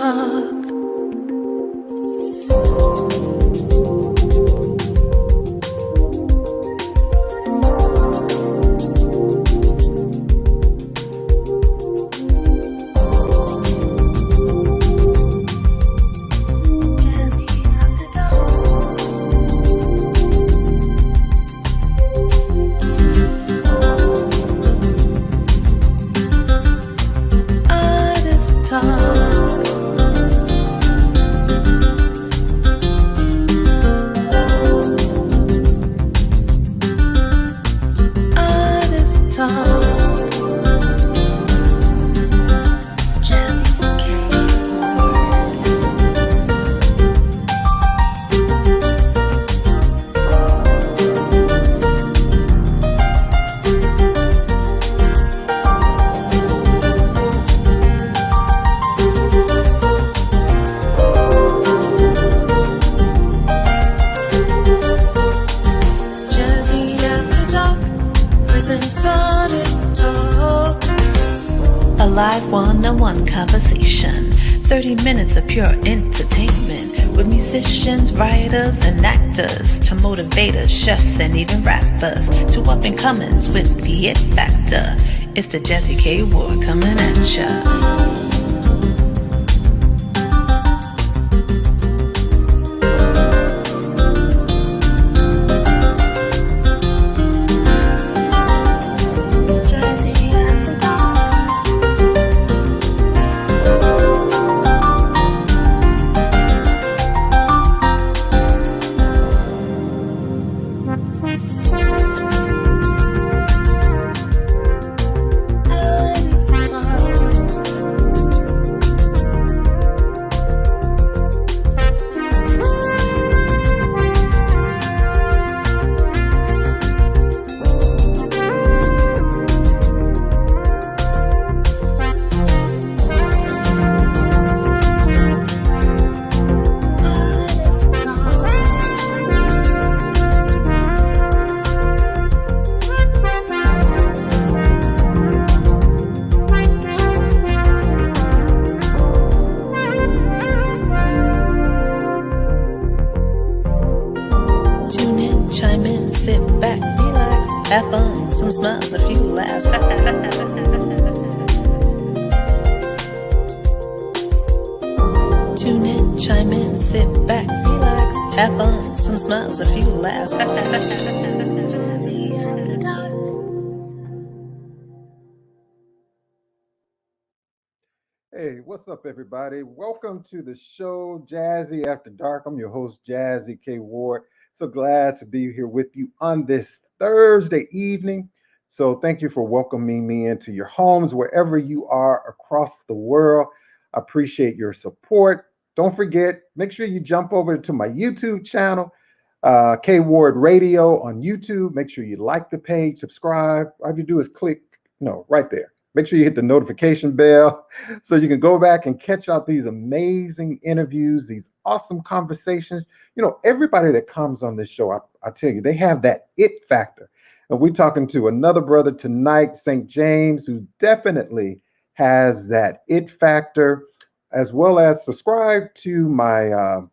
talk. Live one-on-one conversation, 30 minutes of pure entertainment with musicians, writers, and actors to motivators, chefs, and even rappers to up-and-comings with the it factor. It's the Jazzie KWard coming at ya. Have fun, some smiles, a few laughs. Tune in, chime in, sit back, relax. Have fun, some smiles, a few laughs. Hey, what's up, everybody? Welcome to the show, Jazzie After Dark. I'm your host, Jazzie KWard. So glad to be here with you on this Thursday evening. So thank you for welcoming me into your homes, wherever you are across the world. I appreciate your support. Don't forget, make sure you jump over to my YouTube channel, KWard Radio on YouTube. Make sure you like the page, subscribe. All you do is click, right there. Make sure you hit the notification bell so you can go back and catch out these amazing interviews, these awesome conversations. Everybody that comes on this show, I tell you, they have that it factor. And we're talking to another brother tonight, SAINT JAIMZ, who definitely has that it factor, as well as subscribe to my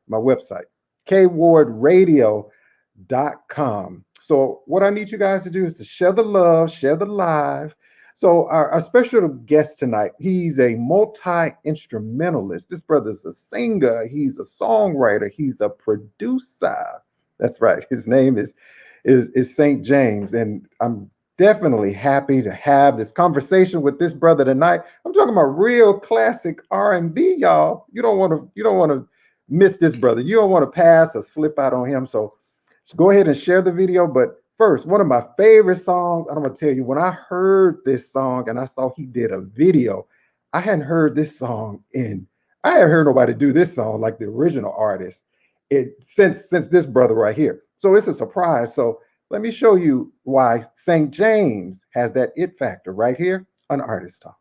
website, KWardRadio.com. So what I need you guys to do is to share the love, share the live. So our special guest tonight, he's a multi-instrumentalist. This brother's a singer, he's a songwriter, he's a producer. That's right. His name is SAINT JAIMZ, and I'm definitely happy to have this conversation with this brother tonight. I'm talking about real classic R&B, y'all. You don't want to miss this brother. You don't want to pass or slip out on him. So go ahead and share the video. But first, one of my favorite songs, I'm going to tell you, when I heard this song and I saw he did a video, I hadn't heard this song I hadn't heard nobody do this song like the original artist since this brother right here. So it's a surprise. So let me show you why SAINT JAIMZ has that it factor right here on Artist Talk.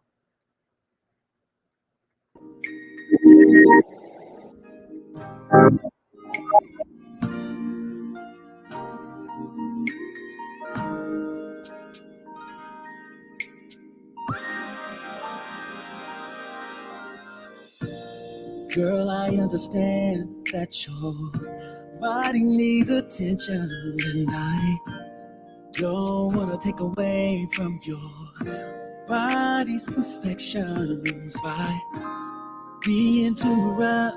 Girl, I understand that your body needs attention, and I don't want to take away from your body's perfections by being too rough.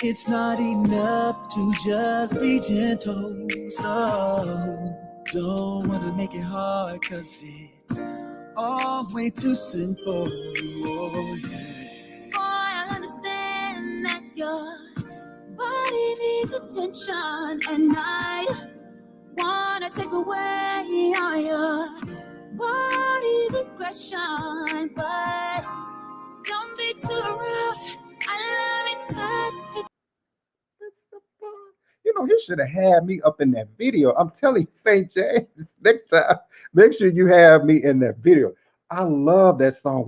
It's not enough to just be gentle, so don't want to make it hard, 'cause it's all way too simple. Oh, yeah. Boy, I understand that your body needs attention, and I wanna take away all your body's aggression, but don't be too rough. I love it, touch it. You know, you should have had me up in that video. I'm telling you, St. James, next time, make sure you have me in that video. I love that song.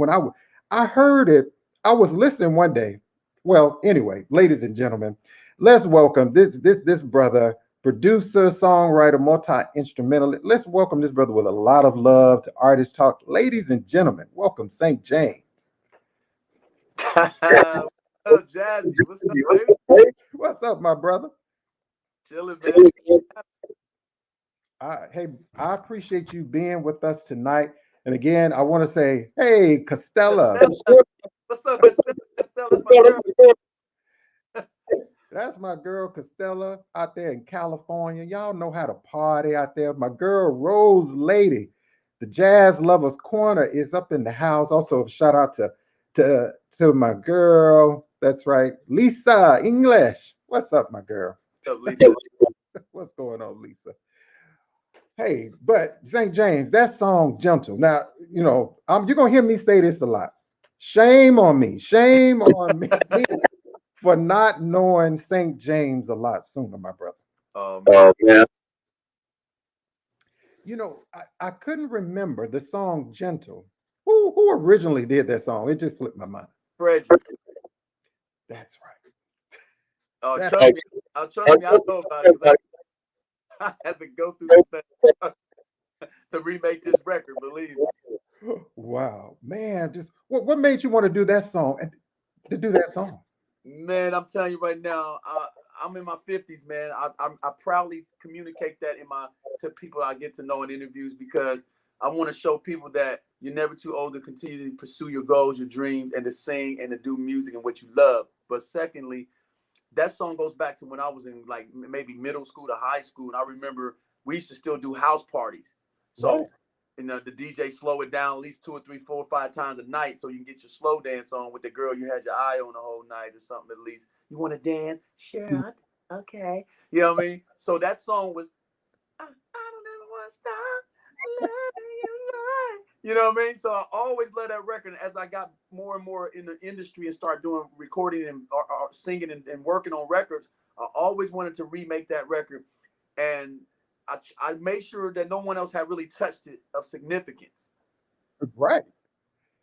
I heard it, I was listening one day. Well, anyway, ladies and gentlemen, let's welcome this brother, producer, songwriter, multi-instrumentalist. Let's welcome this brother with a lot of love to Artist Talk. Ladies and gentlemen, welcome St. James. Oh, Jazzy, what's up, baby? What's up, my brother? Chilling, man. Hey, I appreciate you being with us tonight. And again, I want to say, hey, Costella. What's up, Costella? That's my girl. That's my girl, Costella, out there in California. Y'all know how to party out there. My girl, Rose Lady, the Jazz Lovers Corner is up in the house. Also, shout out to my girl. That's right, Lisa English. What's up, my girl? What's up, Lisa? What's going on, Lisa? Hey, but St. James, that song Gentle. Now, you know, you're gonna hear me say this a lot. Shame on me. Shame on me for not knowing St. James a lot sooner, my brother. Oh, man. You know, I couldn't remember the song Gentle. Who originally did that song? It just slipped my mind. Frederick. That's right. Oh, trust me, I know about it, 'cause I had to go through the thing to remake this record, believe me. Wow, man, just what made you want to do that song to do that song? Man, I'm telling you right now, I'm in my 50s, man. I proudly communicate that to people I get to know in interviews, because I want to show people that you're never too old to continue to pursue your goals, your dreams, and to sing and to do music and what you love. But secondly, that song goes back to when I was in like maybe middle school to high school, and I remember we used to still do house parties. So, Right. you know, the DJ slow it down at least 2 or 3, 4 or 5 times a night, so you can get your slow dance on with the girl you had your eye on the whole night or something. At least you want to dance, sure, okay, you know what I mean. So that song was I don't ever want to stop loving you, right? You know what I mean? So I always love that record. As I got more and more in the industry and start doing recording and or singing and working on records, I always wanted to remake that record. And I made sure that no one else had really touched it of significance. Right.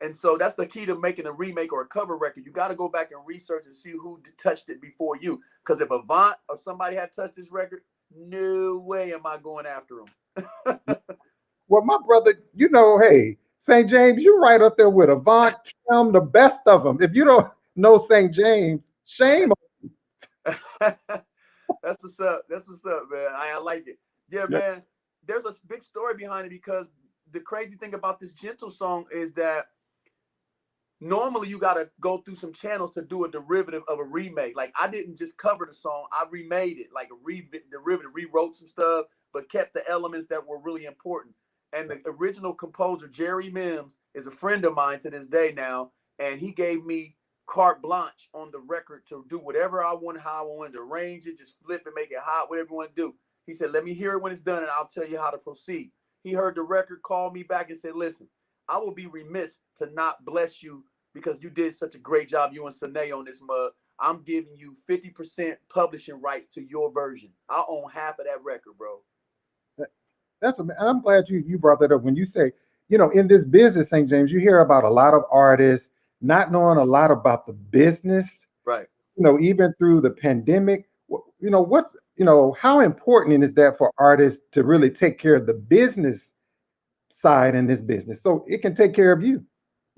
And so that's the key to making a remake or a cover record. You got to go back and research and see who touched it before you. Because if Avant or somebody had touched this record, no way am I going after them. Well, my brother, you know, hey, St. James, you're right up there with Avant, Kim, the best of them. If you don't know St. James, shame on That's what's up. That's what's up, man. I like it. Yeah, man. There's a big story behind it, because the crazy thing about this Gentle song is that normally you got to go through some channels to do a derivative of a remake. Like, I didn't just cover the song, I remade it like a derivative, rewrote some stuff, but kept the elements that were really important. And the original composer, Jerry Mims, is a friend of mine to this day now, and he gave me carte blanche on the record to do whatever I wanted, how I wanted to arrange it, just flip it, make it hot, whatever you want to do. He said, let me hear it when it's done, and I'll tell you how to proceed. He heard the record, called me back and said, listen, I will be remiss to not bless you because you did such a great job, you and Sine on this mug. I'm giving you 50% publishing rights to your version. I own half of that record, bro. I'm glad you brought that up. When you say, you know, in this business, St. James, you hear about a lot of artists not knowing a lot about the business. Right. You know, even through the pandemic, you know, how important is that for artists to really take care of the business side in this business so it can take care of you?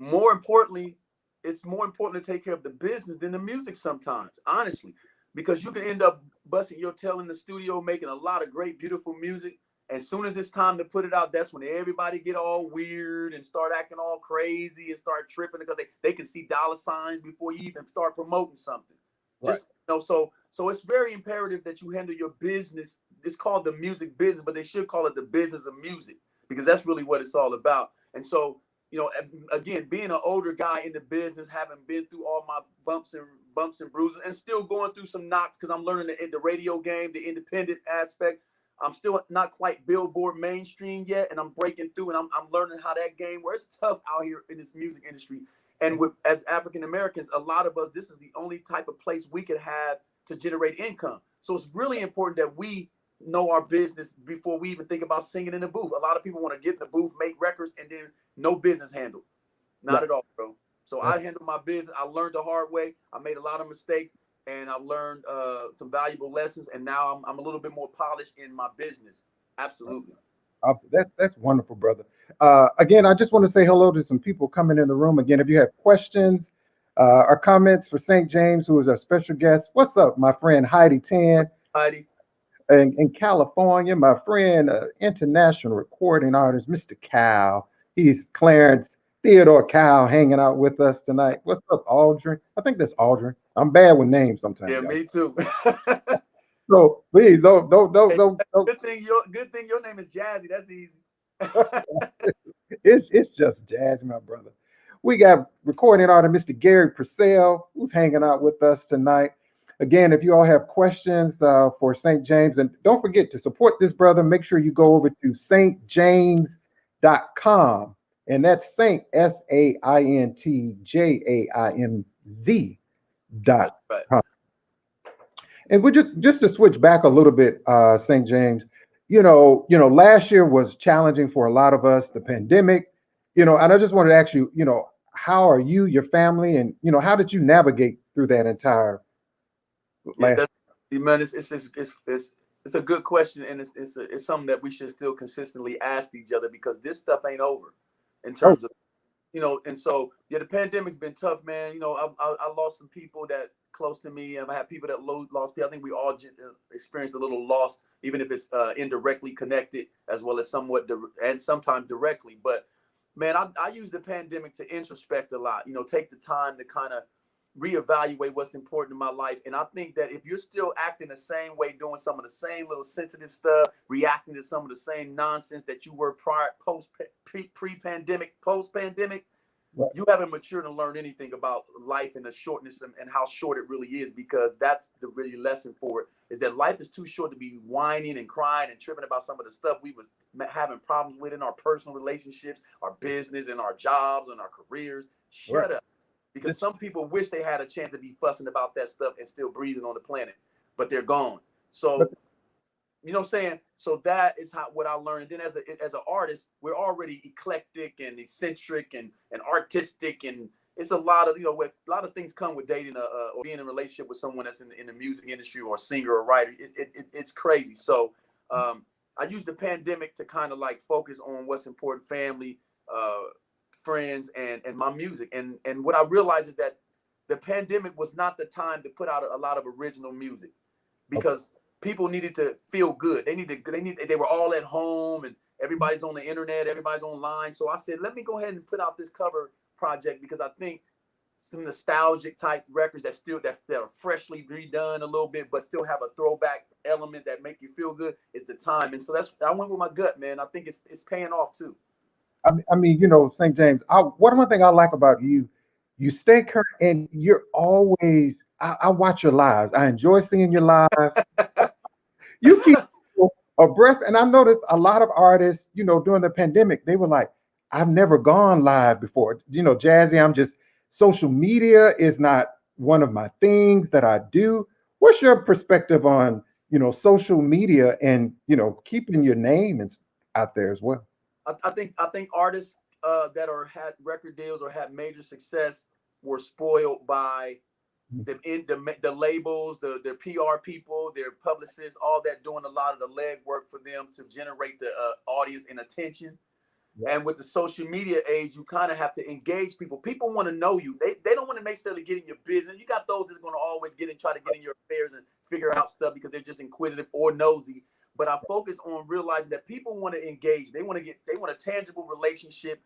More importantly, it's more important to take care of the business than the music sometimes, honestly, because you can end up busting your tail in the studio, making a lot of great, beautiful music. As soon as it's time to put it out, that's when everybody get all weird and start acting all crazy and start tripping because they can see dollar signs before you even start promoting something. Right. Just, so it's very imperative that you handle your business. It's called the music business, but they should call it the business of music, because that's really what it's all about. And so, again, being an older guy in the business, having been through all my bumps and bruises, and still going through some knocks because I'm learning the radio game, the independent aspect. I'm still not quite Billboard mainstream yet, and I'm breaking through, and I'm learning how that game works. It's tough out here in this music industry. And as African Americans, a lot of us, this is the only type of place we could have to generate income. So it's really important that we know our business before we even think about singing in the booth. A lot of people want to get in the booth, make records, and then no business handle. Not at all, bro. So I handle my business. I learned the hard way. I made a lot of mistakes, and I've learned some valuable lessons. And now I'm a little bit more polished in my business. Absolutely. That's wonderful, brother. Again, I just want to say hello to some people coming in the room. Again, if you have questions or comments for St. James, who is our special guest, what's up, my friend Heidi Tan? Heidi. In California, my friend, international recording artist, Mr. Cal. He's Clarence Theodore Cal hanging out with us tonight. What's up, Aldrin? I think that's Aldrin. I'm bad with names sometimes. Yeah, me too. So please don't. Good thing your name is Jazzy. That's easy. It's just Jazz, my brother. We got recording artist Mr. Gary Purcell, who's hanging out with us tonight. Again, if you all have questions for St. James, and don't forget to support this brother, make sure you go over to saintjaimz.com. And that's Saint, SAINTJAIMZ.com. And we just to switch back a little bit, St. James, last year was challenging for a lot of us, the pandemic, and I just wanted to ask you, how are you, your family, and, how did you navigate through that entire last man, it's a good question, and it's something that we should still consistently ask each other, because this stuff ain't over in terms of, and so, the pandemic's been tough, man. I lost some people that close to me, and I had people that lost people. I think we all experienced a little loss, even if it's indirectly connected, as well as somewhat and sometimes directly. But man, I use the pandemic to introspect a lot, take the time to kind of reevaluate what's important in my life. And I think that if you're still acting the same way, doing some of the same little sensitive stuff, reacting to some of the same nonsense that you were pre-pandemic, post-pandemic, right, you haven't matured and learned anything about life and the shortness and how short it really is, because that's the really lesson for it, is that life is too short to be whining and crying and tripping about some of the stuff we was having problems with in our personal relationships, our business, and our jobs and our careers. Shut up. Because some people wish they had a chance to be fussing about that stuff and still breathing on the planet, but they're gone. So, you know what I'm saying? So that is what I learned. And then as an artist, we're already eclectic and eccentric and artistic, and it's a lot of, a lot of things come with dating or being in a relationship with someone that's in the music industry, or a singer or writer. It's crazy. So I use the pandemic to kind of like focus on what's important: family, friends, and my music. And what I realized is that the pandemic was not the time to put out a lot of original music, because people needed to feel good. They were all at home, and everybody's on the internet, everybody's online. So I said, let me go ahead and put out this cover project, because I think some nostalgic type records that are freshly redone a little bit, but still have a throwback element that make you feel good is the time. And so I went with my gut, man. I think it's paying off too. I mean, St. James, one thing I like about you, you stay current, and you're always, I watch your lives. I enjoy seeing your lives. You keep abreast. And I noticed a lot of artists, during the pandemic, they were like, I've never gone live before. Jazzy, social media is not one of my things that I do. What's your perspective on, social media and, keeping your name out there as well? I think artists that had record deals or had major success were spoiled by the labels, their PR people, their publicists, all that, doing a lot of the legwork for them to generate the audience and attention. And with the social media age, you kind of have to engage people. People want to know you. They don't want to necessarily get in your business. You got those that are going to always try to get in your affairs and figure out stuff because they're just inquisitive or nosy. But I focus on realizing that people want to engage. They want a tangible relationship.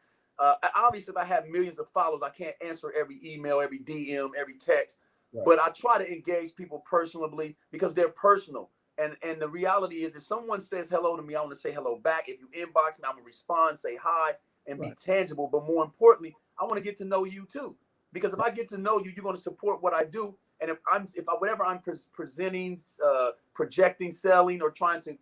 Obviously, if I have millions of followers, I can't answer every email, every DM, every text. Right. But I try to engage people personally because they're personal. And the reality is, if someone says hello to me, I want to say hello back. If you inbox me, I'm going to respond, say hi, and be tangible. But more importantly, I want to get to know you too. Because if I get to know you, you're going to support what I do. And whatever I'm presenting, projecting, selling, or trying to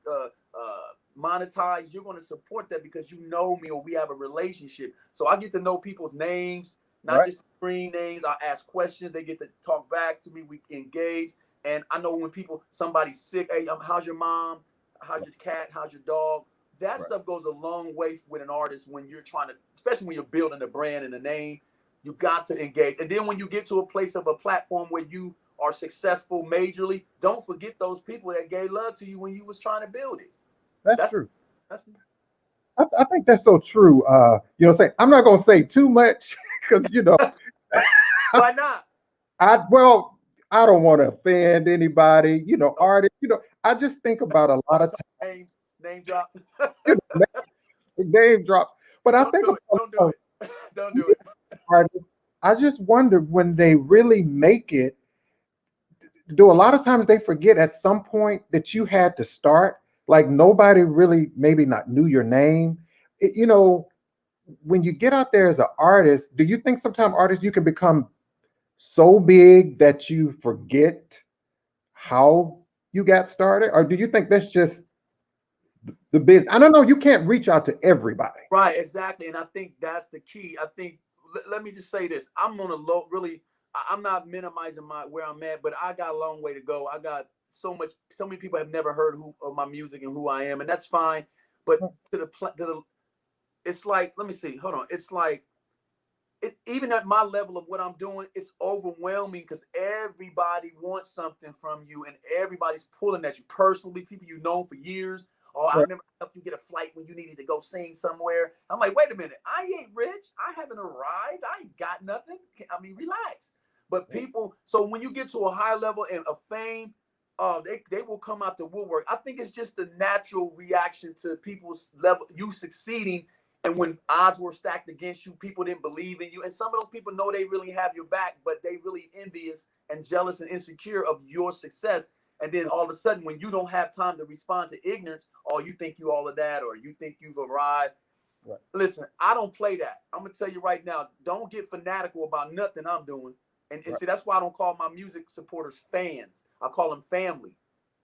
monetize, you're going to support that because you know me or we have a relationship. So I get to know people's names, not just screen names. I ask questions. They get to talk back to me. We engage. And I know when somebody's sick, hey, how's your mom? How's your cat? How's your dog? That stuff goes a long way with an artist when you're trying to, especially when you're building a brand and a name, you got to engage. And then when you get to a place of a platform where you are successful majorly, don't forget those people that gave love to you when you was trying to build it. That's true. I think that's so true. You know, I'm not going to say too much because, you know. Why not? I don't want to offend anybody, you know, artists, you know, I just think about a lot of times. Name drop. Name drops. But I think don't do it. Don't do it. Artists, I just wonder when they really make it, do a lot of times they forget at some point that you had to start, like nobody really maybe not knew your name. You know, when you get out there as an artist, do you think sometimes artists, you can become so big that you forget how you got started? Or do you think that's just the business? I don't know. You can't reach out to everybody. Right, exactly. And I think that's the key. I think, let me just say this. I'm on a low, really, I'm not minimizing where I'm at, but I got a long way to go. I got so many people have never heard of my music and who I am, and that's fine. But it's like, let me see, hold on. It's like, even at my level of what I'm doing, it's overwhelming because everybody wants something from you and everybody's pulling at you personally, people you know for years. Oh, I remember I helped you get a flight when you needed to go sing somewhere. I'm like, wait a minute, I ain't rich. I haven't arrived. I ain't got nothing. I mean, relax. But people, so when you get to a high level of fame, they will come out the woodwork. I think it's just the natural reaction to people's level, you succeeding. And when odds were stacked against you, people didn't believe in you. And some of those people know they really have your back, but they really envious and jealous and insecure of your success. And then all of a sudden, when you don't have time to respond to ignorance, or you think you all of that, or you think you've arrived. Right. Listen, I don't play that. I'm going to tell you right now, don't get fanatical about nothing I'm doing. And see, that's why I don't call my music supporters fans. I call them family.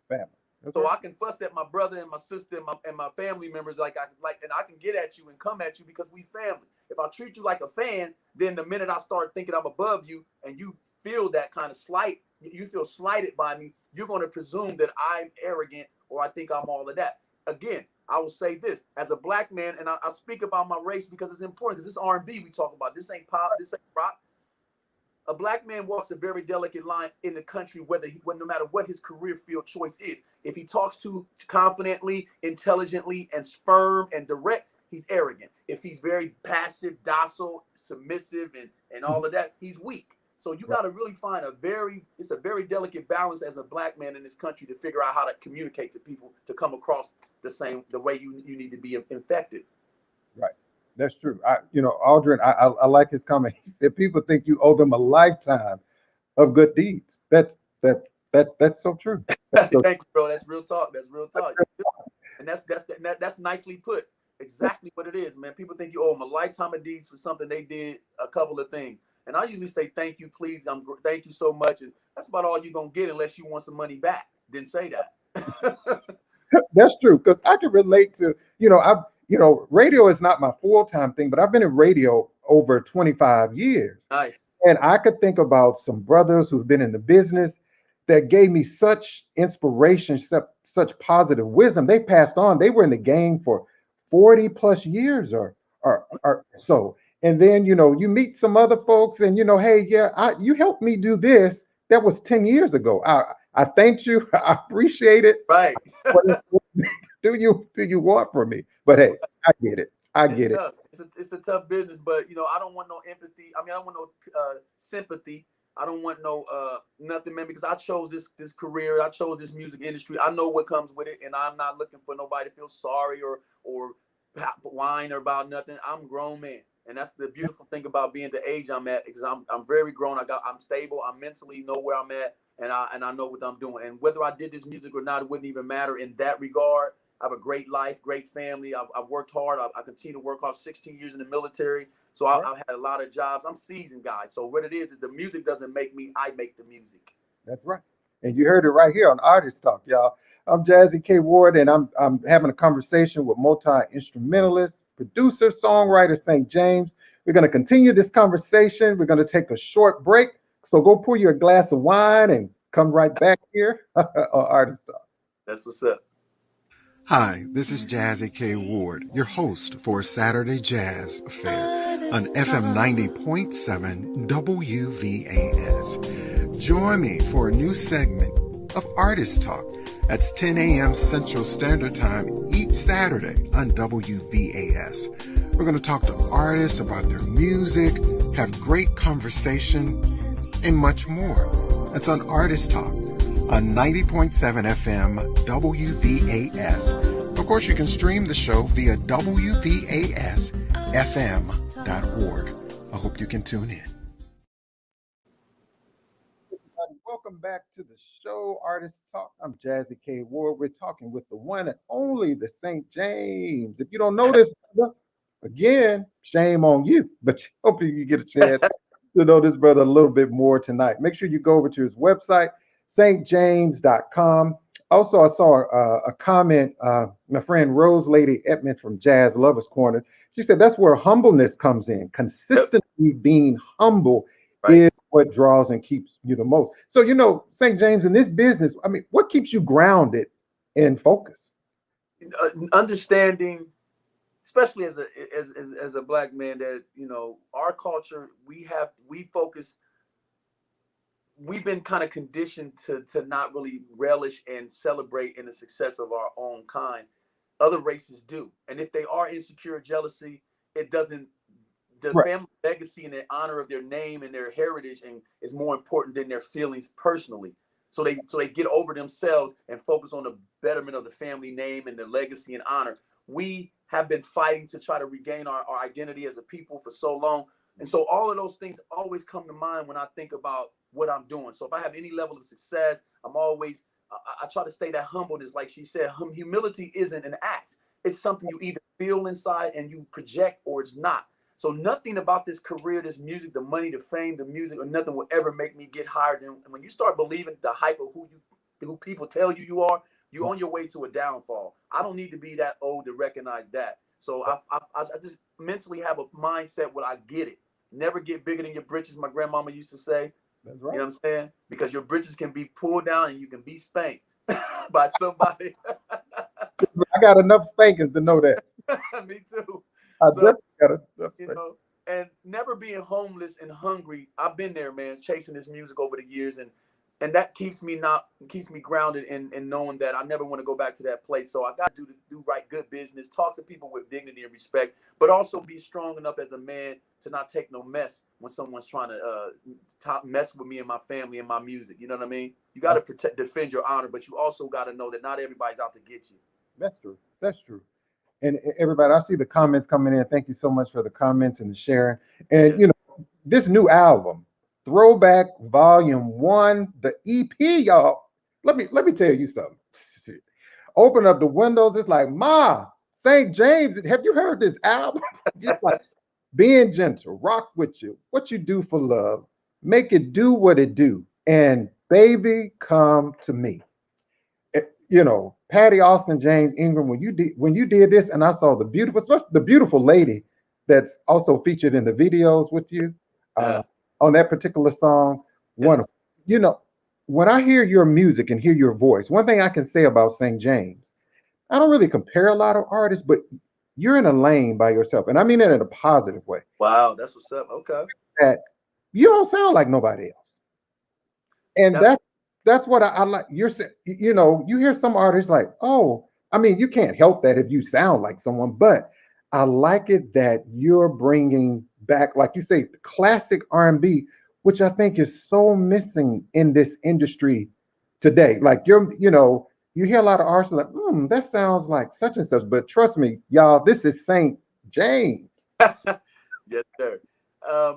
Family. So I can fuss at my brother and my sister and my family members and I can get at you and come at you because we family. If I treat you like a fan, then the minute I start thinking I'm above you and you feel that kind of slight, you feel slighted by me, you're going to presume that I'm arrogant or I think I'm all of that. Again, I will say this as a black man, and I speak about my race because it's important because this R&B we talk about. This ain't pop, this ain't rock. A black man walks a very delicate line in the country, no matter what his career field choice is. If he talks too confidently, intelligently, and firm and direct, he's arrogant. If he's very passive, docile, submissive, and all of that, he's weak. So you got to really find it's a very delicate balance as a black man in this country to figure out how to communicate to people to come across the way you need to be effective. Right. That's true. Aldrin, I like his comment. He said people think you owe them a lifetime of good deeds. That's so true. Thank you, bro. That's real talk. That's real talk. And that's nicely put. Exactly what it is, man. People think you owe them a lifetime of deeds for something they did, a couple of things. And I usually say thank you, please. Thank you so much. And that's about all you're gonna get unless you want some money back. Didn't say that. That's true, because I can relate to, radio is not my full-time thing, but I've been in radio over 25 years. Nice. And I could think about some brothers who've been in the business that gave me such inspiration, such positive wisdom. They passed on. They were in the game for 40 plus years or so. And then, you meet some other folks and, hey, you helped me do this. That was 10 years ago. I thank you. I appreciate it. Right. What do you want from me? But hey, I get it. I It's get it. tough. It's a tough business, but you know, I don't want no empathy. I mean, I don't want no sympathy. I don't want no nothing, man, because I chose this career. I chose this music industry. I know what comes with it, and I'm not looking for nobody to feel sorry or whine about nothing. I'm a grown man, and that's the beautiful thing about being the age I'm at. Because I'm very grown. I'm stable. I'm mentally know where I'm at, and I know what I'm doing. And whether I did this music or not, it wouldn't even matter in that regard. I have a great life, great family. I've worked hard. I continue to work hard. 16 years in the military. So I've had a lot of jobs. I'm seasoned, guys. So what it is the music doesn't make me. I make the music. That's right. And you heard it right here on Artist Talk, y'all. I'm Jazzie KWard, and I'm having a conversation with multi-instrumentalist, producer, songwriter St. James. We're going to continue this conversation. We're going to take a short break. So go pour you a glass of wine and come right back here on Artist Talk. That's what's up. Hi, this is Jazzie KWard, your host for Saturday Jazz Affair on FM 90.7 WVAS. Join me for a new segment of Artist Talk. That's 10 a.m. Central Standard Time each Saturday on WVAS. We're going to talk to artists about their music, have great conversation, and much more. That's on Artist Talk on 90.7 FM WVAS. Of course, you can stream the show via WVASFM.org. I hope you can tune in. Welcome back to the show, Artist Talk. I'm Jazzie KWard. We're talking with the one and only, the St. James. If you don't know this, brother, again, shame on you, but hopefully you get a chance to know this brother a little bit more tonight. Make sure you go over to his website, stjames.com. Also, I saw a comment, my friend Rose Lady Edmond from Jazz Lovers Corner. She said that's where humbleness comes in. Consistently being humble is what draws and keeps you the most. So, you know, St. James, in this business, I mean, what keeps you grounded and focused? Understanding, especially as a black man, that, you know, our culture, we focus. We've been kind of conditioned to not really relish and celebrate in the success of our own kind. Other races do. And if they are insecure, jealousy, it doesn't, the family legacy and the honor of their name and their heritage and is more important than their feelings personally. So they get over themselves and focus on the betterment of the family name and the legacy and honor. We have been fighting to try to regain our identity as a people for so long. And so all of those things always come to mind when I think about what I'm doing. So if I have any level of success, I'm always, I try to stay that humbleness. Like she said, humility isn't an act. It's something you either feel inside and you project, or it's not. So nothing about this career, this music, the money, the fame, the music, or nothing will ever make me get higher than when you start believing the hype of who people tell you are, you're on your way to a downfall. I don't need to be that old to recognize that. So I just mentally have a mindset where I get it. Never get bigger than your britches, my grandmama used to say. That's right. You know what I'm saying? Because your britches can be pulled down and you can be spanked by somebody. I got enough spankings to know that. Me too. I definitely got enough, you know, and never being homeless and hungry. I've been there, man, chasing this music over the years, and that keeps me grounded in knowing that I never want to go back to that place. So I got to do right, good business, talk to people with dignity and respect, but also be strong enough as a man to not take no mess when someone's trying to mess with me and my family and my music. You know what I mean? You got to defend your honor, but you also got to know that not everybody's out to get you. That's true. That's true. And everybody, I see the comments coming in. Thank you so much for the comments and the sharing. And, you know, this new album, Throwback Volume 1, the EP, y'all. Let me tell you something. Open up the windows. It's like, Ma, St. James, have you heard this album? It's like, being gentle, rock with you, what you do for love, make it do what it do, and baby, come to me. You know, Patty Austin, James Ingram, when you did this, and I saw the beautiful lady that's also featured in the videos with you on that particular song. Wonderful. You know, when I hear your music and hear your voice, one thing I can say about St. James, I don't really compare a lot of artists, but you're in a lane by yourself, and I mean it in a positive way. Wow, that's what's up. Okay, that you don't sound like nobody else, and that's what I like. You're saying, you know, you hear some artists like, oh, I mean, you can't help that if you sound like someone, but I like it that you're bringing back, like you say, classic R&B, which I think is so missing in this industry today. Like you hear a lot of artists like, that sounds like such and such. But trust me, y'all, this is Saint James. Yes, sir.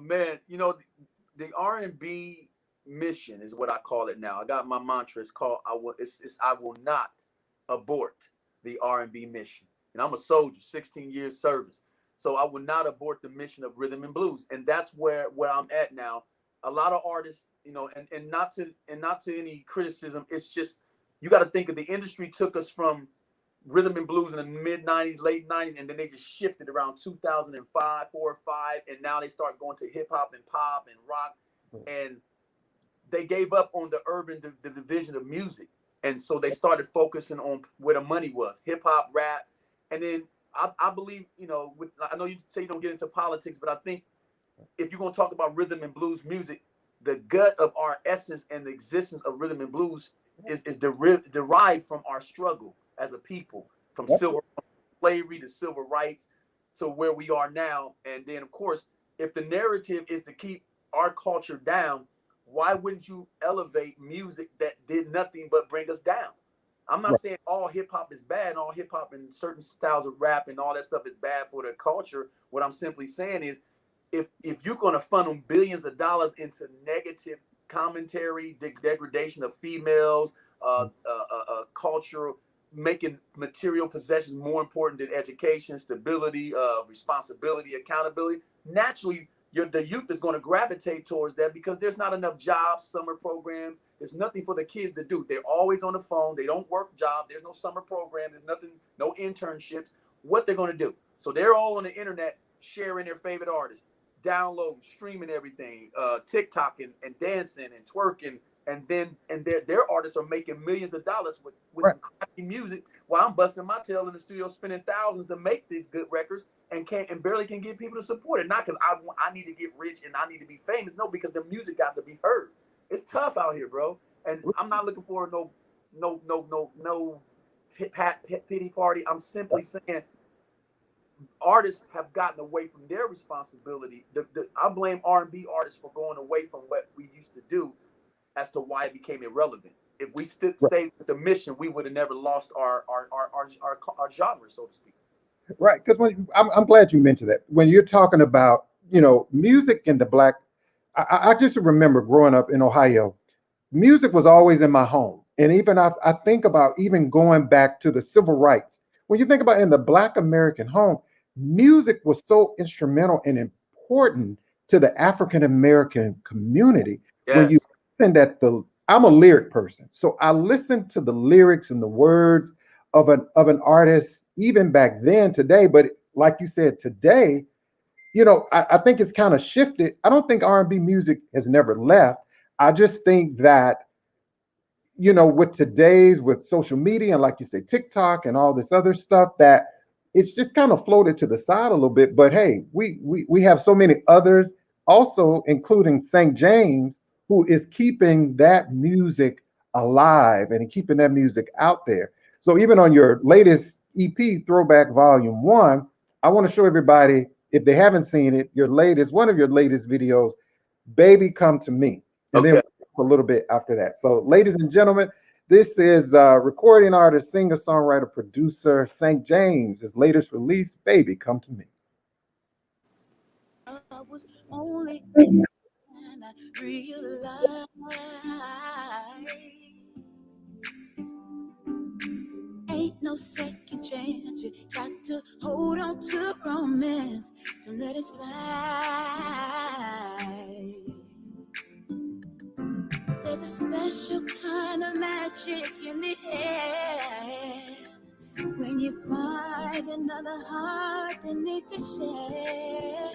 Man, the R&B mission is what I call it now. I got my mantra. It's called I will not abort the R&B mission. And I'm a soldier, 16 years service. So I will not abort the mission of rhythm and blues. And that's where I'm at now. A lot of artists, and not to any criticism, it's just you got to think of the industry took us from rhythm and blues in the mid 90s, late 90s, and then they just shifted around 2005, 4 or 5, and now they start going to hip hop and pop and rock, and they gave up on the urban the division of music, and so they started focusing on where the money was, hip hop, rap, and then I believe, I know you say you don't get into politics, but I think if you're going to talk about rhythm and blues music, the gut of our essence and the existence of rhythm and blues is derived from our struggle as a people, from civil slavery to civil rights to where we are now. And then, of course, if the narrative is to keep our culture down, why wouldn't you elevate music that did nothing but bring us down? I'm not saying all hip hop is bad, and all hip hop and certain styles of rap and all that stuff is bad for the culture. What I'm simply saying is, if you're going to funnel billions of dollars into negative commentary, degradation of females, culture, making material possessions more important than education, stability, responsibility, accountability, naturally the youth is going to gravitate towards that because there's not enough jobs, summer programs. There's nothing for the kids to do. They're always on the phone. They don't work job. There's no summer program. There's nothing, no internships. What they're going to do? So they're all on the internet sharing their favorite artists, downloading, streaming everything, TikToking and dancing and twerking. And their artists are making millions of dollars with some crappy music while I'm busting my tail in the studio, spending thousands to make these good records and barely can get people to support it. Not because I need to get rich and I need to be famous. No, because the music got to be heard. It's tough out here, bro. And I'm not looking for no pity party. I'm simply saying artists have gotten away from their responsibility. I blame R&B artists for going away from what we used to do as to why it became irrelevant. If we stayed with the mission, we would have never lost our genre, so to speak. Right, because I'm glad you mentioned that. When you're talking about music in the black, I just remember growing up in Ohio, music was always in my home, and even I think about even going back to the civil rights. When you think about in the Black American home, music was so instrumental and important to the African American community. Yes. When you listen that I'm a lyric person, so I listen to the lyrics and the words of an artist even back then, today. But like you said, today, I think it's kind of shifted. I don't think R&B music has never left. I just think that with social media and, like you say, TikTok and all this other stuff, that it's just kind of floated to the side a little bit. But hey, we have so many others also, including St. James, who is keeping that music alive and keeping that music out there. So even on your latest EP, Throwback Volume 1, I want to show everybody, if they haven't seen it, one of your latest videos, Baby Come to Me. And then a little bit after that. So ladies and gentlemen, this is recording artist, singer, songwriter, producer, St. James, his latest release, Baby Come to Me. I was only and I realized ain't no second chance. You got to hold on to romance. Don't let it slide. There's a special kind of magic in the air when you find another heart that needs to share.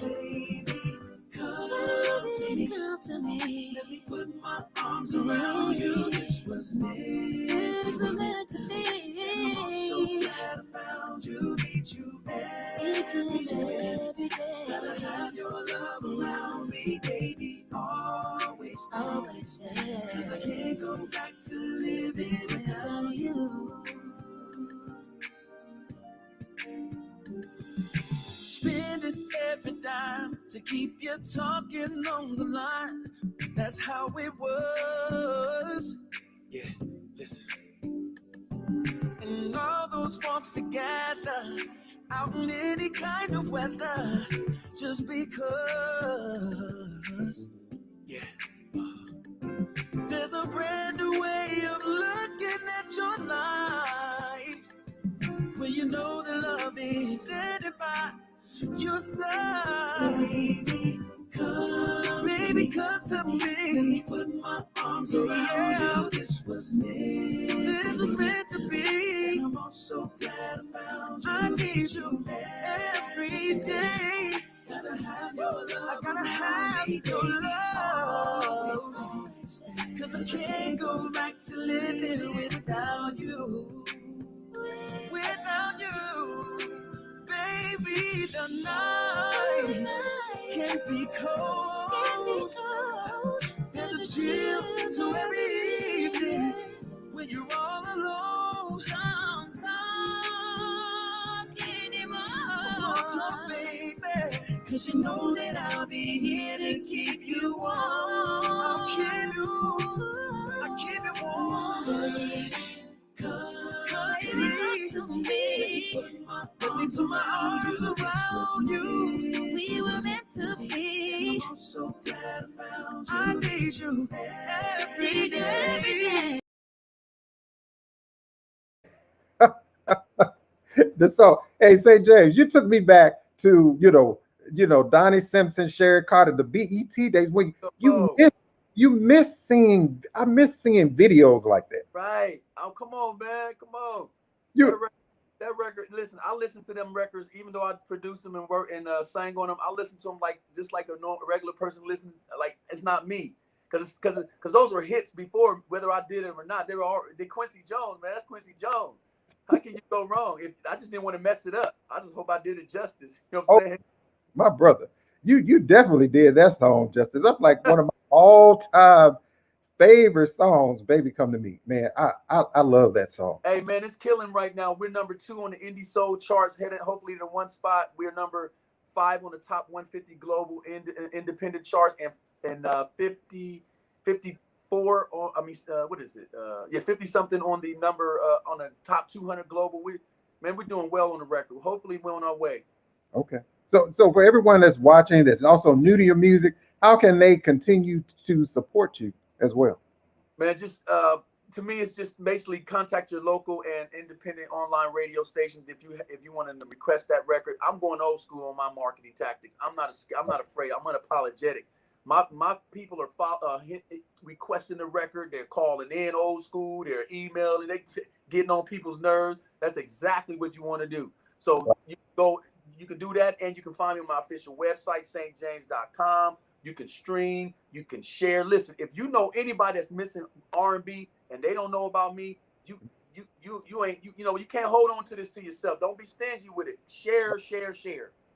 Baby, come to me. Let me put my arms around you. This was meant to be. And I'm so glad I found you. Need you every day. Gotta have your love around me, baby. Always stay. 'Cause I can't go back to living without you. to keep you talking on the line. That's how it was. Yeah, listen. And all those walks together, out in any kind of weather, just because. Yeah. There's a brand new way of looking at your life, when you know the love is standing by your side. Baby, come to me. Let me put my arms around you. This was meant to be. And I'm also glad I found you. I need you every day. Gotta have your love. I gotta have your love. Cause I can't go back to living without you. Without you, baby, the night can be cold. There's a chill to every evening when you're all alone. Don't talk anymore. Don't talk, baby, cause you know that I'll be here to keep you warm. I'll keep you warm. Come to me. Let me put my arms around you. We were meant to be. I'm so glad I found you. I need you every day. The song, hey, St. James, you took me back to, Donnie Simpson, Sherry Carter, the BET days when you miss seeing, I miss seeing videos like that. Right. Oh, come on, man. Come on. That record, listen, I listen to them records, even though I produced them and work and sang on them. I listen to them just like a regular person listens. Like it's not me, because those were hits before, whether I did it or not. They were all Quincy Jones, man. That's Quincy Jones. How can you go wrong? I just didn't want to mess it up. I just hope I did it justice. You know what I'm saying? My brother, you definitely did that song justice. That's like one of my all-time favorite songs, Baby Come to Me. Man, I love that song. Hey, man, it's killing right now. We're number 2 on the indie soul charts, headed hopefully to 1 spot. We're number 5 on the top 150 global independent charts, and 54 on, what is it? 50 something on the number on the top 200 global. We're doing well on the record. Hopefully we're on our way. Okay. So for everyone that's watching that's also new to your music, how can they continue to support you as well? Man, just to me, it's just basically contact your local and independent online radio stations if you want to request that record. I'm going old school on my marketing tactics. I'm not afraid. I'm unapologetic. My people are requesting the record. They're calling in old school. They're emailing. They're getting on people's nerves. That's exactly what you want to do. So you can do that, and you can find me on my official website, saintjames.com. You can stream, you can share. Listen, if you know anybody that's missing R&B and they don't know about me, you can't hold on to this to yourself. Don't be stingy with it. Share,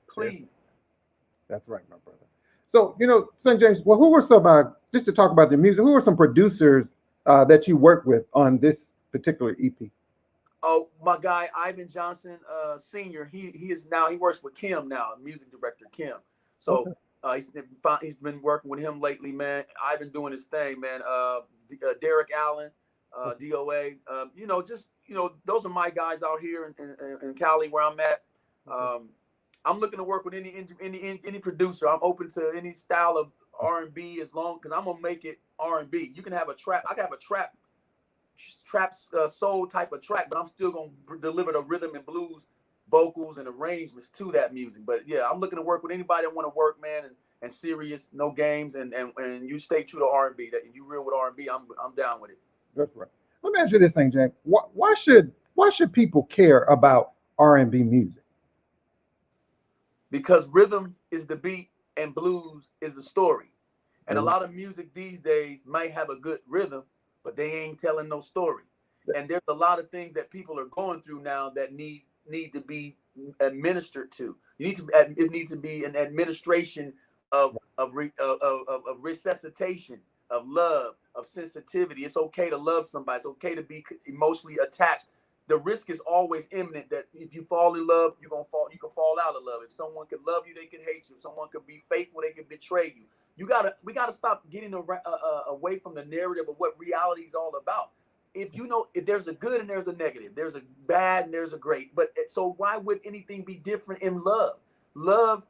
please. That's right, my brother. So, St. James, well, who were some, just to talk about the music, who were some producers that you worked with on this particular EP? Oh, my guy, Ivan Johnson, Sr., he works with Kim now, music director Kim. So he's been working with him lately, man. Ivan doing his thing, man. Derek Allen, DOA, those are my guys out here in Cali where I'm at. I'm looking to work with any producer. I'm open to any style of R&B as long because I'm gonna make it R&B. You can have a trap. I can have a trap soul type of track, but I'm still gonna deliver the rhythm and blues vocals and arrangements to that music. But yeah, I'm looking to work with anybody that want to work, man, and serious, no games, and you stay true to R&B. That you real with R&B, I'm down with it. That's right. Let me ask you this thing, Jack. Why should people care about R&B music? Because rhythm is the beat and blues is the story. And a lot of music these days might have a good rhythm, but they ain't telling no story. And there's a lot of things that people are going through now that need to be administered to. It needs to be an administration of resuscitation, of love, of sensitivity. It's okay to love somebody. It's okay to be emotionally attached. the risk is always imminent that if you fall in love, you can fall out of love. If someone can love you, they can hate you. If someone can be faithful, they can betray you. We gotta stop getting away from the narrative of what reality is all about. If there's a good and there's a negative, there's a bad and there's a great. But so why would anything be different in love? Love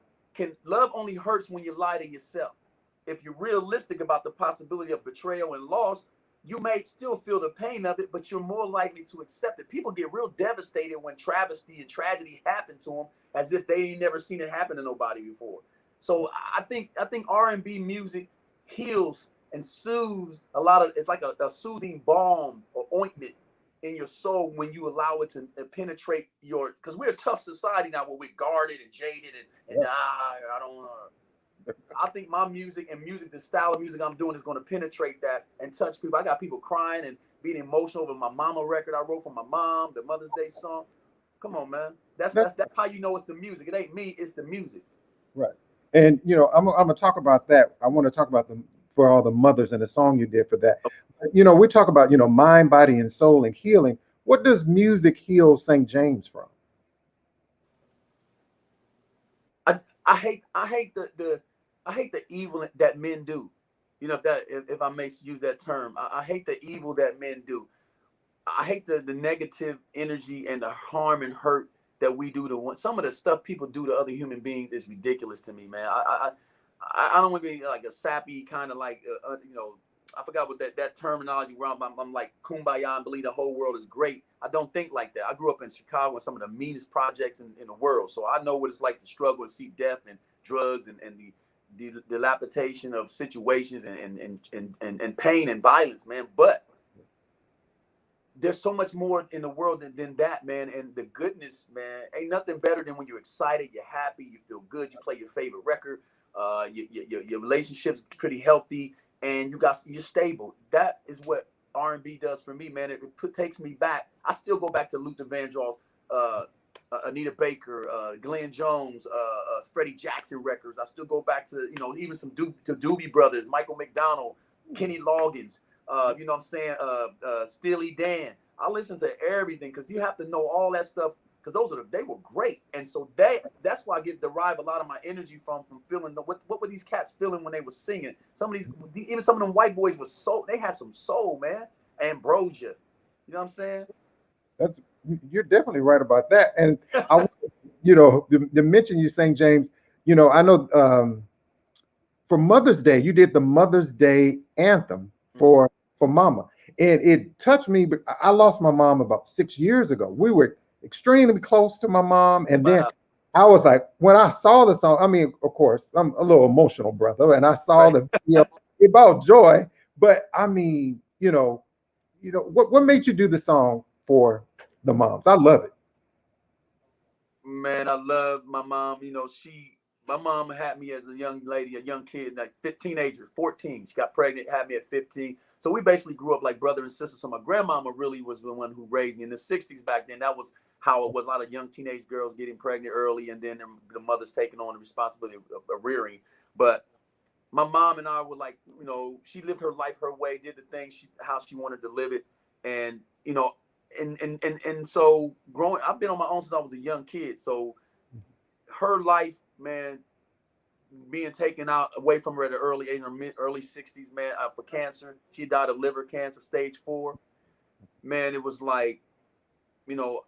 only hurts when you lie to yourself. If you're realistic about the possibility of betrayal and loss, you may still feel the pain of it, but you're more likely to accept it. People get real devastated when travesty and tragedy happen to them, as if they ain't never seen it happen to nobody before. So I think R&B music heals and soothes a lot of. It's like a soothing balm or ointment in your soul when you allow it to penetrate your. Because we're a tough society now, where we're guarded and jaded and I don't. I think my music, the style of music I'm doing, is going to penetrate that and touch people. I got people crying and being emotional over my mama record I wrote for my mom, the Mother's Day song. Come on, man. That's how you know it's the music. It ain't me, it's the music. Right. And I'm gonna talk about that. I want to talk about them for all the mothers and the song you did for that. We talk about mind, body, and soul and healing. What does music heal St. James from? I hate the evil that men do. If I may use that term, I hate the evil that men do. I hate the negative energy and the harm and hurt that we do to one. Some of the stuff people do to other human beings is ridiculous to me, man. I don't want to be like a sappy kind of like I forgot what that terminology where I'm like kumbaya and believe the whole world is great. I don't think like that. I grew up in Chicago in some of the meanest projects in the world, so I know what it's like to struggle and see death and drugs and the dilapidation of situations and pain and violence, man. But there's so much more in the world than that, man. And the goodness, man, ain't nothing better than when you're excited, you're happy, you feel good, you play your favorite record, your relationship's pretty healthy, and you're stable. That is what R&B does for me, man. It takes me back. I still go back to Luther Vandross, Anita Baker, Glenn Jones, Freddie Jackson records. I still go back to even some Doobie Brothers, Michael McDonald, Kenny Loggins. You know what I'm saying? Steely Dan. I listen to everything because you have to know all that stuff because they were great. And so that's why I derive a lot of my energy from feeling what were these cats feeling when they were singing? Even some of them white boys were they had some soul, man. Ambrosia. You know what I'm saying? You're definitely right about that. And I the mention you St. James, I know for Mother's Day, you did the Mother's Day anthem for Mama. And it touched me, but I lost my mom about 6 years ago. We were extremely close to my mom. And then I was like, when I saw the song, I mean, of course, I'm a little emotional, brother. And I saw the video about joy. But I mean, what made you do the song for the moms? I love it. Man, I love my mom. My mom had me as a young lady, a young kid, like 14. She got pregnant, had me at 15. So we basically grew up like brother and sister. So my grandmama really was the one who raised me. In the 60s back then, that was how it was. A lot of young teenage girls getting pregnant early, and then the mothers taking on the responsibility of rearing. But my mom and I were like, she lived her life her way, did the thing how she wanted to live it. And, and so growing, I've been on my own since I was a young kid. So her life, man, being taken away from her at an early age, in her early 60s, man, for cancer. She died of liver cancer, stage 4. Man, it was like, I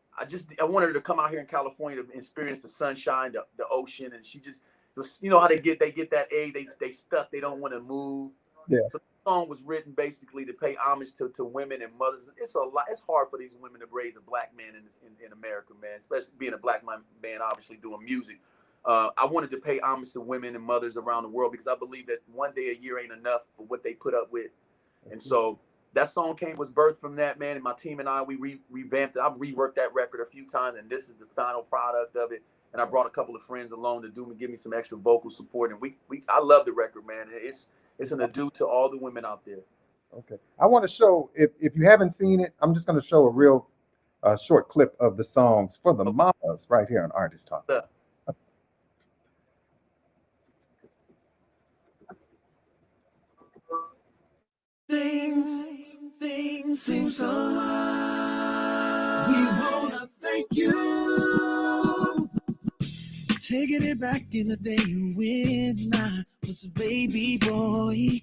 wanted her to come out here in California to experience the sunshine, the ocean, and she just was, how they get that age, they stuck, they don't want to move. Yeah. So the song was written basically to pay homage to women and mothers. It's a lot. It's hard for these women to raise a black man in America, man, especially being a black man, obviously doing music. I wanted to pay homage to women and mothers around the world because I believe that one day a year ain't enough for what they put up with. And so that song was birthed from that, man. And my team and I, we revamped it. I've reworked that record a few times, and this is the final product of it. And I brought a couple of friends along to give me some extra vocal support. And I love the record, man. It's an adieu to all the women out there. Okay. I want to show, if you haven't seen it, I'm just going to show a real short clip of the songs for the mamas right here on Artist Talk. Things seem so hard. We wanna thank you. Taking it back in the day when I was a baby boy,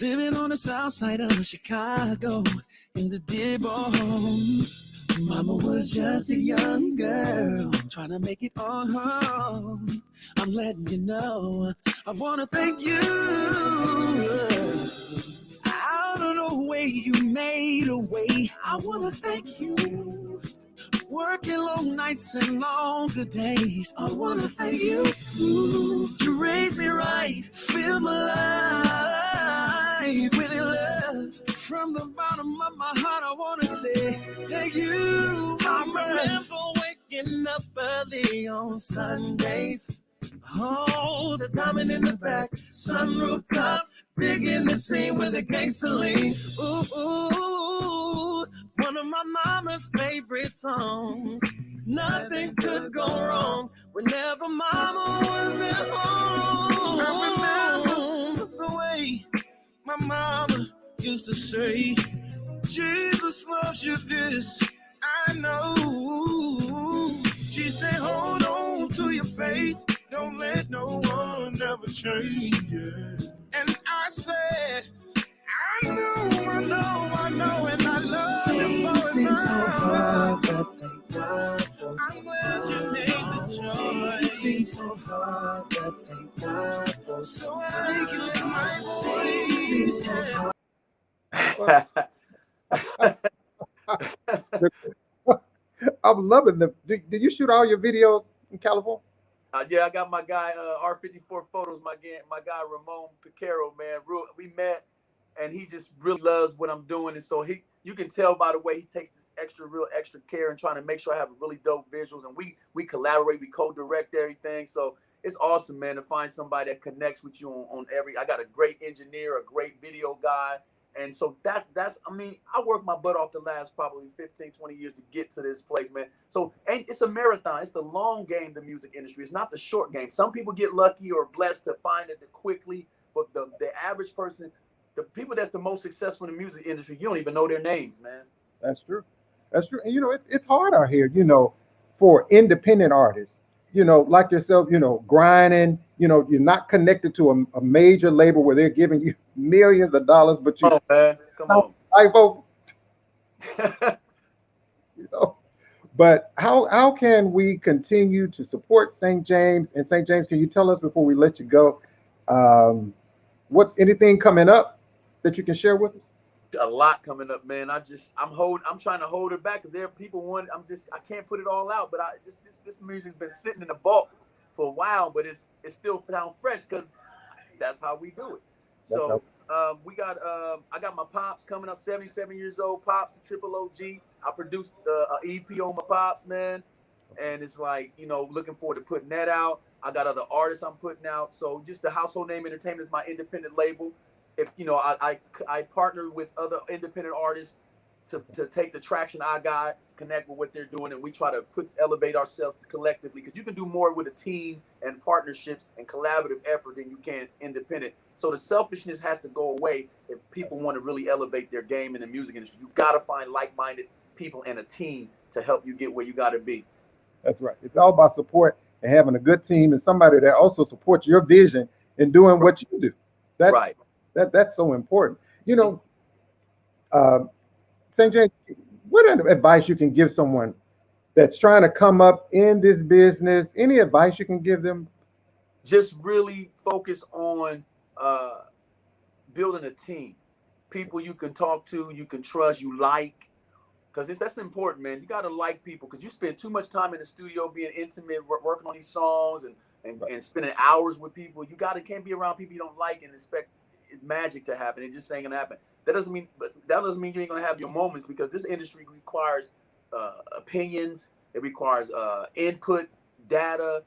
living on the south side of Chicago in the Dearborn homes. Mama was just a young girl trying to make it on her own. I'm letting you know, I want to thank you. Out of the way you made a way, I want to thank you. Working long nights and longer days, I want to thank you. You raised me right, filled my life with your love. From the bottom of my heart, I want to say thank you. I remember waking up early on Sundays. Oh, the diamond in the back, sunroof top, big in the scene with the gangster lean. Ooh, ooh, one of my mama's favorite songs. Nothing could go wrong whenever mama was at home. I remember the way my mama used to say, Jesus loves you, this I know. She said, hold on to your faith, don't let no one ever change it. And I said, I know, and I love you for it. Seems so hard, but thank God for I'm glad you made the choice. It seems so hard, but thank God for so I can let my voice. It seems so hard. I'm loving the. Did you shoot all your videos in California? Yeah, I got my guy R54 Photos, my guy Ramon Picaro, man. We met, and he just really loves what I'm doing, and so you can tell by the way he takes this real extra care and trying to make sure I have really dope visuals, and we collaborate, we co-direct everything. So it's awesome, man, to find somebody that connects with you on every. I got a great engineer, a great video guy. And so that's, I mean, I worked my butt off the last probably 15, 20 years to get to this place, man. So it's a marathon. It's the long game, the music industry. It's not the short game. Some people get lucky or blessed to find it quickly, but the average person, the people that's the most successful in the music industry, you don't even know their names, man. That's true. That's true. And, it's hard out here, for independent artists, like yourself, grinding, you're not connected to a major label where they're giving you millions of dollars, but you, man, come on. But how can we continue to support St. James? And St. James, can you tell us before we let you go, anything coming up that you can share with us? A lot coming up, man. I'm trying to hold it back because there are people I can't put it all out, but this music's been sitting in the vault for a while, but it's still sound fresh because that's how we do it. So I got my pops coming up, 77 years old, Pops, the Triple OG. I produced an EP on my pops, man, and it's like, looking forward to putting that out. I got other artists I'm putting out. So just the Household Name Entertainment is my independent label. If I partner with other independent artists to take the traction I got, connect with what they're doing, and we try to elevate ourselves collectively, because you can do more with a team and partnerships and collaborative effort than you can independent. So the selfishness has to go away if people want to really elevate their game in the music industry. You got to find like-minded people and a team to help you get where you got to be. That's right. It's all about support and having a good team and somebody that also supports your vision and doing what you do. That's right. That's so important. St. James, what advice you can give someone that's trying to come up in this business? Any advice you can give them? Just really focus on building a team. People you can talk to, you can trust, you like. Because that's important, man. You got to like people, because you spend too much time in the studio being intimate, working on these songs and spending hours with people. Can't be around people you don't like and expect magic to happen. It just ain't gonna happen. That doesn't mean you ain't gonna have your moments, because this industry requires opinions. It requires input, data,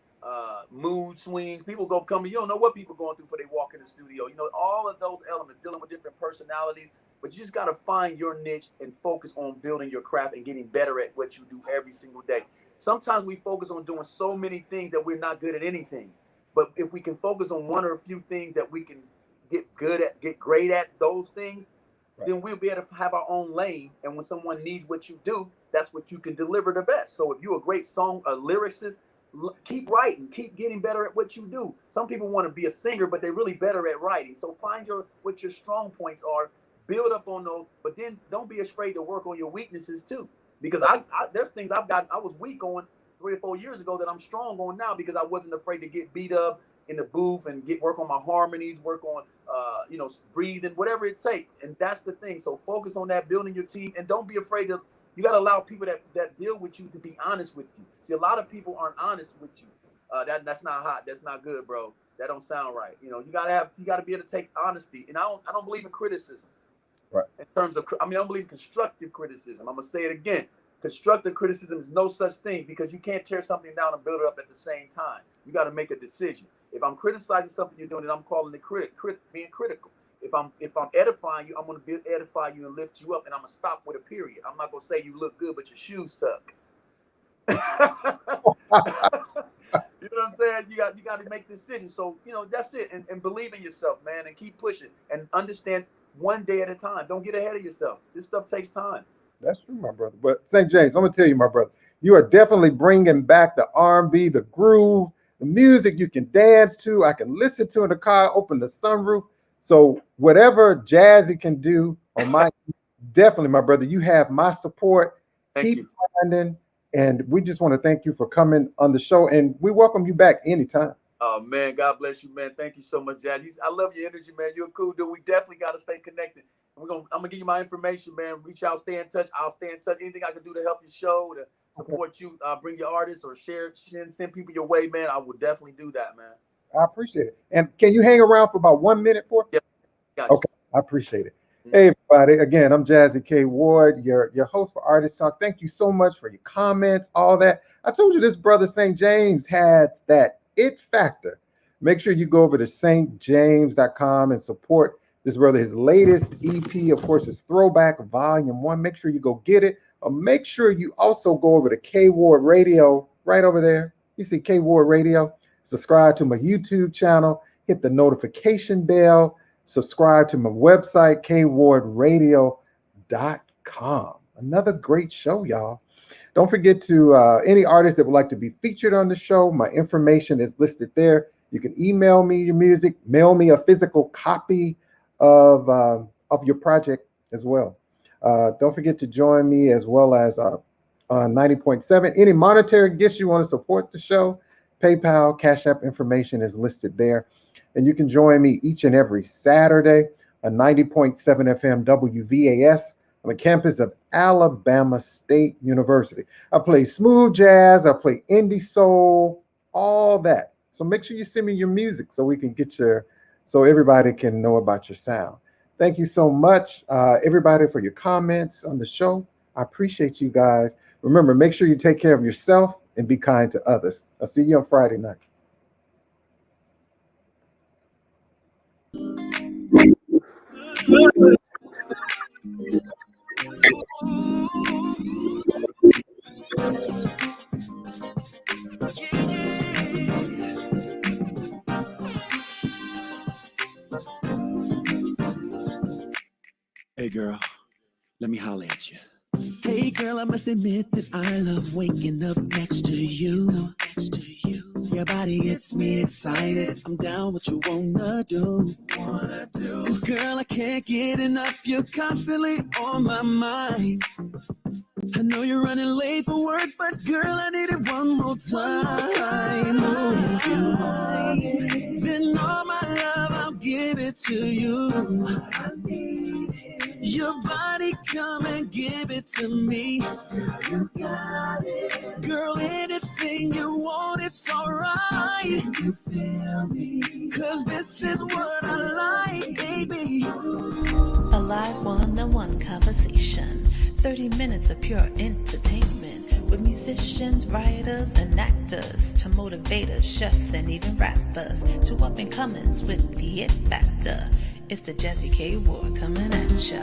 mood swings. People come. You don't know what people going through before they walk in the studio. All of those elements, dealing with different personalities. But you just gotta find your niche and focus on building your craft and getting better at what you do every single day. Sometimes we focus on doing so many things that we're not good at anything. But if we can focus on one or a few things that we can get great at those things, then we'll be able to have our own lane. And when someone needs what you do, that's what you can deliver the best. So if you're a great a lyricist, keep writing, keep getting better at what you do. Some people want to be a singer, but they're really better at writing. So find what your strong points are, build up on those, but then don't be afraid to work on your weaknesses too. Because there's things I was weak on 3 or 4 years ago that I'm strong on now because I wasn't afraid to get beat up in the booth and work on my harmonies, work on breathing, whatever it takes. And that's the thing. So focus on that, building your team, and don't be afraid to. You got to allow people that deal with you to be honest with you. See, a lot of people aren't honest with you. That's not hot. That's not good, bro. That don't sound right. You gotta be able to take honesty. And I don't believe in criticism. Right. In terms of, I don't believe in constructive criticism. I'm gonna say it again. Constructive criticism is no such thing because you can't tear something down and build it up at the same time. You got to make a decision. If I'm criticizing something you're doing, then I'm calling it being critical. If I'm edifying you, I'm going to edify you and lift you up, and I'm going to stop with a period. I'm not going to say you look good, but your shoes tuck. You know what I'm saying? You got to make decisions. So, that's it. And believe in yourself, man, and keep pushing and understand one day at a time. Don't get ahead of yourself. This stuff takes time. That's true, my brother. But St. James, I'm going to tell you, my brother, you are definitely bringing back the R&B, the groove, the music you can dance to. I can listen to in the car, open the sunroof. So whatever Jazzie can do on my, definitely, my brother, you have my support. Keep finding, and we just want to thank you for coming on the show, and we welcome you back anytime. Oh, man, God bless you, man. Thank you so much, Jazzie. I love your energy, man. You're a cool dude. We definitely got to stay connected. I'm gonna give you my information, man. Reach out, stay in touch. I'll stay in touch. Anything I can do to help your show, to support you, bring your artists or send people your way, man. I will definitely do that, man. I appreciate it. And can you hang around for about 1 minute for? Yeah. Gotcha. Okay, I appreciate it. Mm-hmm. Hey, everybody. Again, I'm JAZZIE KWard, your host for Artist Talk. Thank you so much for your comments, all that. I told you this brother St. James had that it factor. Make sure you go over to saintjames.com and support this brother. His latest EP, of course, is Throwback Volume 1. Make sure you go get it. Make sure you also go over to KWard Radio right over there. You see KWard Radio. Subscribe to my YouTube channel. Hit the notification bell. Subscribe to my website, KWardRadio.com. Another great show, y'all. Don't forget to any artist that would like to be featured on the show, my information is listed there. You can email me your music, mail me a physical copy of your project as well. Don't forget to join me as well as on 90.7. Any monetary gifts you want to support the show, PayPal, Cash App information is listed there. And you can join me each and every Saturday on 90.7 FM WVAS on the campus of Alabama State University. I play smooth jazz, I play indie soul, all that. So make sure you send me your music so we can get so everybody can know about your sound. Thank you so much, everybody, for your comments on the show. I appreciate you guys. Remember, make sure you take care of yourself and be kind to others. I'll see you on Friday night. Hey girl, let me holler at you. Hey girl, I must admit that I love waking up next to you. Your body gets me excited. I'm down what you wanna do. Cause girl, I can't get enough. You're constantly on my mind. I know you're running late for work, but girl, I need it one more time. Then all my love, I'll give it to you. I need it. Your body, come and give it to me. Girl, you got it. Girl, anything you want, it's alright. Can you feel me? Cause this is what I like, baby. A live one-on-one conversation. 30 minutes of pure entertainment with musicians, writers, and actors, to motivators, chefs, and even rappers, to up-and-comers with the it factor. It's the JAZZIE KWard coming at ya.